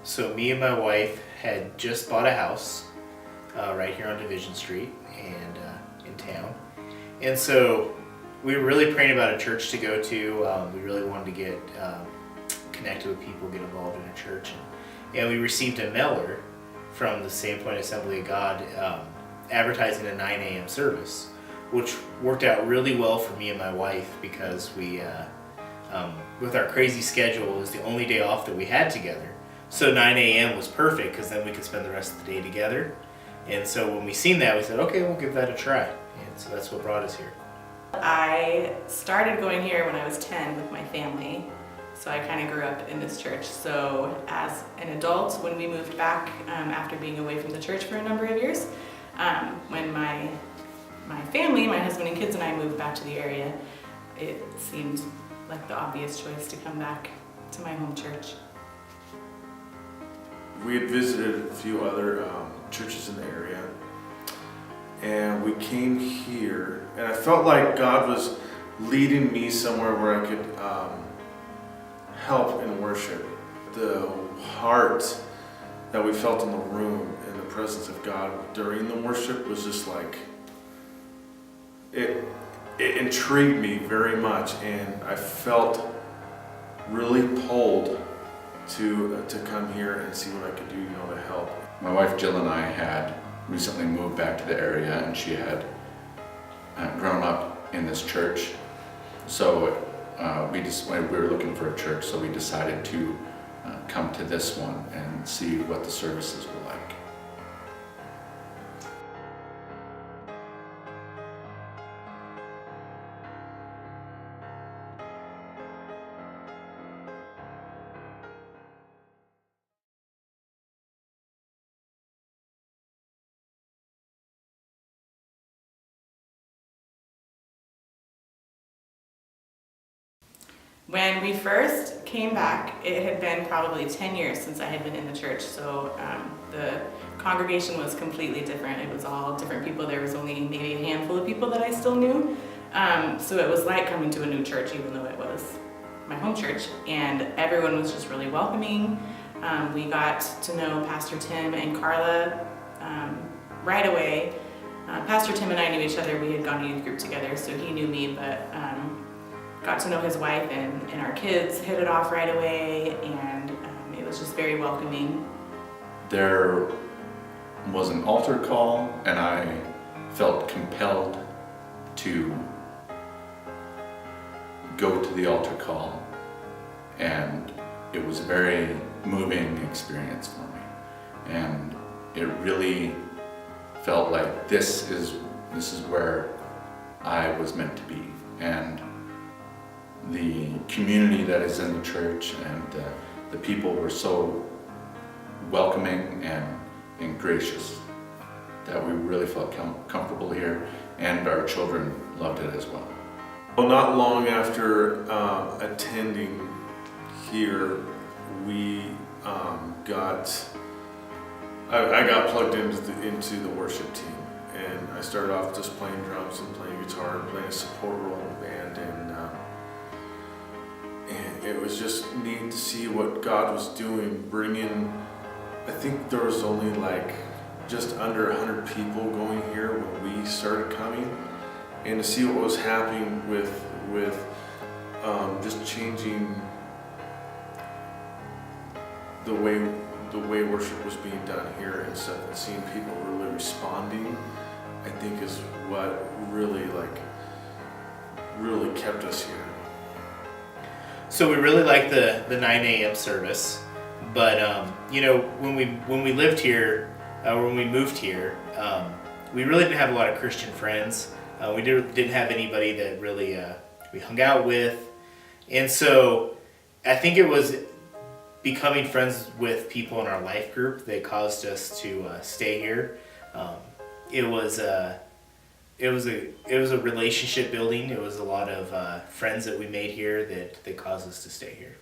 So me and my wife had just bought a house right here on Division Street and in town. And so we were really praying about a church to go to. We really wanted to get connected with people, get involved in a church. And we received a mailer from the Sandpoint Assembly of God advertising a 9 a.m. service, which worked out really well for me and my wife because we, with our crazy schedule, it was the only day off that we had together. So 9 a.m. was perfect because then we could spend the rest of the day together. And so when we seen that, we said, okay, we'll give that a try. And so that's what brought us here. I started going here when I was 10 with my family. So I kind of grew up in this church. So as an adult, when we moved back after being away from the church for a number of years, when my family, my husband and kids and I moved back to the area, it seemed like the obvious choice to come back to my home church. We had visited a few other churches in the area, and we came here, and I felt like God was leading me somewhere where I could help in worship. The heart that we felt in the room and the presence of God during the worship was just like, it intrigued me very much, and I felt really pulled to come here and see what I could do, to help. My wife Jill and I had recently moved back to the area, and she had grown up in this church. So we were looking for a church, so we decided to come to this one and see what the services were like. When we first came back, it had been probably 10 years since I had been in the church, so the congregation was completely different. It was all different people. There was only maybe a handful of people that I still knew. So it was like coming to a new church, even though it was my home church, and everyone was just really welcoming. We got to know Pastor Tim and Carla right away. Pastor Tim and I knew each other. We had gone to youth group together, so he knew me, but got to know his wife, and our kids hit it off right away, and it was just very welcoming. There was an altar call, and I felt compelled to go to the altar call, and it was a very moving experience for me, and it really felt like this is where I was meant to be. And the community that is in the church and the people were so welcoming and gracious that we really felt comfortable here, and our children loved it as well. Well, not long after attending here, we I got plugged into the worship team, and I started off just playing drums and playing guitar and playing a support role in the band, and it was just neat to see what God was doing, bringing, I think there was only like just under 100 people going here when we started coming, and to see what was happening with just changing the way worship was being done here and stuff, and seeing people really responding, I think is what really kept us here. So we really like the 9 a.m. service, but when we lived here, when we moved here, we really didn't have a lot of Christian friends. We didn't have anybody that really we hung out with, and so I think it was becoming friends with people in our life group that caused us to stay here. It was a relationship building. It was a lot of friends that we made here that caused us to stay here.